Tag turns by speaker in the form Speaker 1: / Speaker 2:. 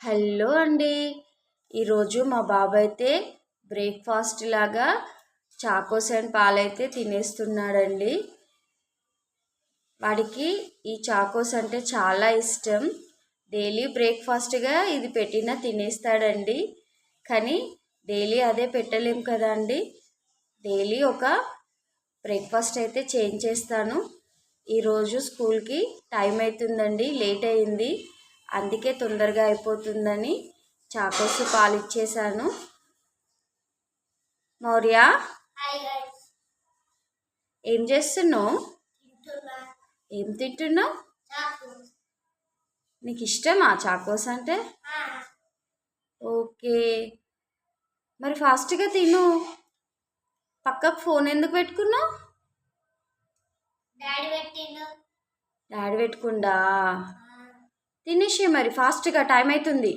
Speaker 1: Hello అండి. ఈరోజు మా బాబు అయితే బ్రేక్ఫాస్ట్ లాగా చాకోస్ అండ్ పాలైతే తినేస్తున్నాడండి. వాడికి ఈ చాకోస్ అంటే చాలా ఇష్టం. డైలీ బ్రేక్ఫాస్ట్గా ఇది పెట్టినా తినేస్తాడండి. కానీ డైలీ అదే పెట్టలేం కదా అండి. డైలీ ఒక బ్రేక్ఫాస్ట్ అయితే చేంజ్ చేస్తాను. ఈరోజు స్కూల్కి టైం అవుతుందండి, లేట్ అయింది, అందుకే తొందరగా అయిపోతుందని చాకోస్ పాలు ఇచ్చేసాను. మౌర్య, ఏం చేస్తున్నావు? ఏం తింటున్నావు? నీకు ఇష్టమా చాకోస్ అంటే? ఓకే, మరి ఫాస్ట్గా తిను. పక్కకు ఫోన్ ఎందుకు పెట్టుకున్నావు? డాడీ పెట్టుకుండా తినేసి మరి ఫాస్ట్గా, టైం అవుతుంది.